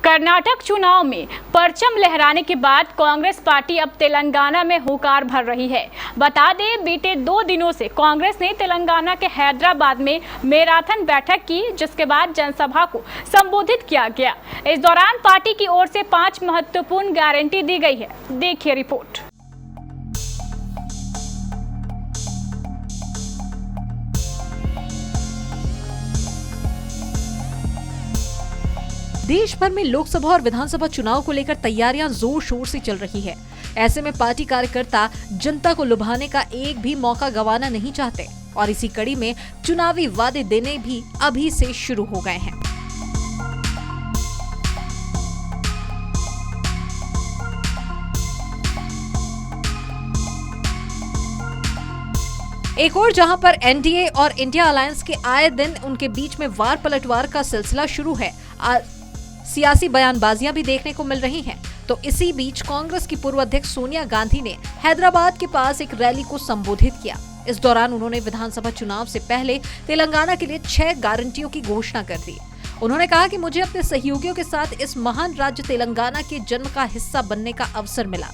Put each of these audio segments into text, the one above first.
कर्नाटक चुनाव में परचम लहराने के बाद कांग्रेस पार्टी अब तेलंगाना में हुंकार भर रही है। बता दें, बीते 2 दिनों से कांग्रेस ने तेलंगाना के हैदराबाद में मैराथन बैठक की, जिसके बाद जनसभा को संबोधित किया गया। इस दौरान पार्टी की ओर से 5 महत्वपूर्ण गारंटी दी गई है। देखिए रिपोर्ट। देश भर में लोकसभा और विधानसभा चुनाव को लेकर तैयारियां जोर शोर से चल रही है। ऐसे में पार्टी कार्यकर्ता जनता को लुभाने का एक भी मौका गंवाना नहीं चाहते और इसी कड़ी में चुनावी वादे देने भी अभी से शुरू हो गए हैं। एक और जहां पर एनडीए और इंडिया अलायंस के आए दिन उनके बीच में वार पलटवार का सिलसिला शुरू है, सियासी बयानबाजियां भी देखने को मिल रही हैं। तो इसी बीच कांग्रेस की पूर्व अध्यक्ष सोनिया गांधी ने हैदराबाद के पास एक रैली को संबोधित किया। इस दौरान उन्होंने विधानसभा चुनाव से पहले तेलंगाना के लिए 6 गारंटियों की घोषणा कर दी। उन्होंने कहा कि मुझे अपने सहयोगियों के साथ इस महान राज्य तेलंगाना के जन्म का हिस्सा बनने का अवसर मिला।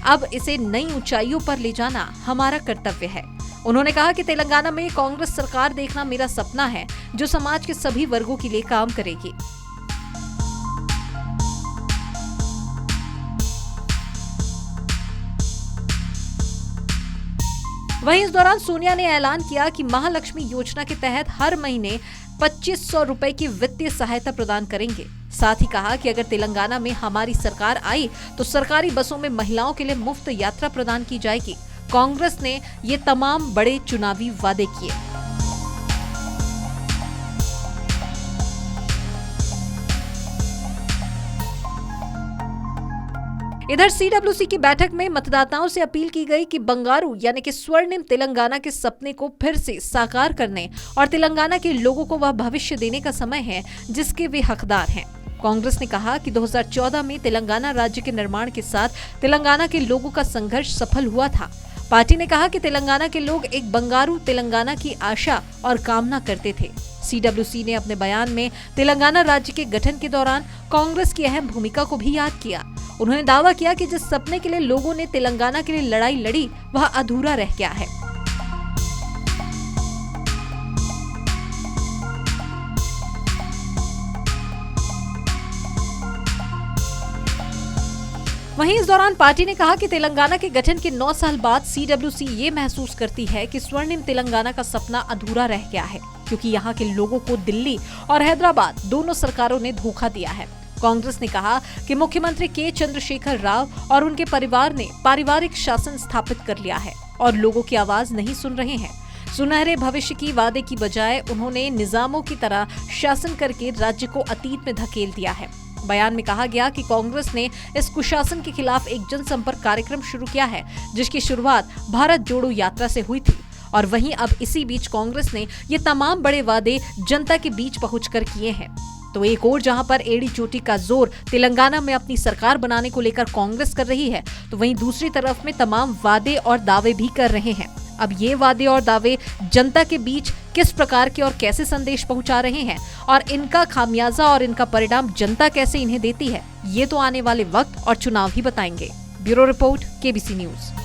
अब इसे नई ऊंचाइयों पर ले जाना हमारा कर्तव्य है। उन्होंने कहा कि तेलंगाना में कांग्रेस सरकार देखना मेरा सपना है, जो समाज के सभी वर्गों के लिए काम करेगी। वहीं इस दौरान सोनिया ने ऐलान किया कि महालक्ष्मी योजना के तहत हर महीने 2500 रुपए की वित्तीय सहायता प्रदान करेंगे। साथ ही कहा कि अगर तेलंगाना में हमारी सरकार आई तो सरकारी बसों में महिलाओं के लिए मुफ्त यात्रा प्रदान की जाएगी। कांग्रेस ने ये तमाम बड़े चुनावी वादे किए। इधर सीडब्ल्यूसी की बैठक में मतदाताओं से अपील की गई कि बंगारू यानी कि स्वर्णिम तेलंगाना के सपने को फिर से साकार करने और तेलंगाना के लोगों को वह भविष्य देने का समय है जिसके वे हकदार हैं। कांग्रेस ने कहा कि 2014 में तेलंगाना राज्य के निर्माण के साथ तेलंगाना के लोगों का संघर्ष सफल हुआ था। पार्टी ने कहा कि तेलंगाना के लोग एक बंगारू तेलंगाना की आशा और कामना करते थे। सीडब्ल्यूसी ने अपने बयान में तेलंगाना राज्य के गठन के दौरान कांग्रेस की अहम भूमिका को भी याद किया। उन्होंने दावा किया कि जिस सपने के लिए लोगों ने तेलंगाना के लिए लड़ाई लड़ी वह अधूरा रह गया है। वहीं इस दौरान पार्टी ने कहा कि तेलंगाना के गठन के 9 साल बाद सीडब्ल्यूसी ये महसूस करती है कि स्वर्णिम तेलंगाना का सपना अधूरा रह गया है, क्योंकि यहाँ के लोगों को दिल्ली और हैदराबाद दोनों सरकारों ने धोखा दिया है। कांग्रेस ने कहा कि मुख्यमंत्री के चंद्रशेखर राव और उनके परिवार ने पारिवारिक शासन स्थापित कर लिया है और लोगों की आवाज नहीं सुन रहे हैं। सुनहरे भविष्य की वादे की बजाय उन्होंने निजामों की तरह शासन करके राज्य को अतीत में धकेल दिया है। बयान में कहा गया कि कांग्रेस ने इस कुशासन के खिलाफ एक जनसंपर्क कार्यक्रम शुरू किया है, जिसकी शुरुआत भारत जोड़ो यात्रा से हुई थी। और वहीं अब इसी बीच कांग्रेस ने ये तमाम बड़े वादे जनता के बीच पहुंचकर किए हैं। तो एक और जहां पर एड़ी चोटी का जोर तेलंगाना में अपनी सरकार बनाने को लेकर कांग्रेस कर रही है, तो वहीं दूसरी तरफ में तमाम वादे और दावे भी कर रहे हैं। अब ये वादे और दावे जनता के बीच किस प्रकार के और कैसे संदेश पहुंचा रहे हैं और इनका खामियाजा और इनका परिणाम जनता कैसे इन्हें देती है, ये तो आने वाले वक्त और चुनाव ही बताएंगे। Bureau report, KBC news.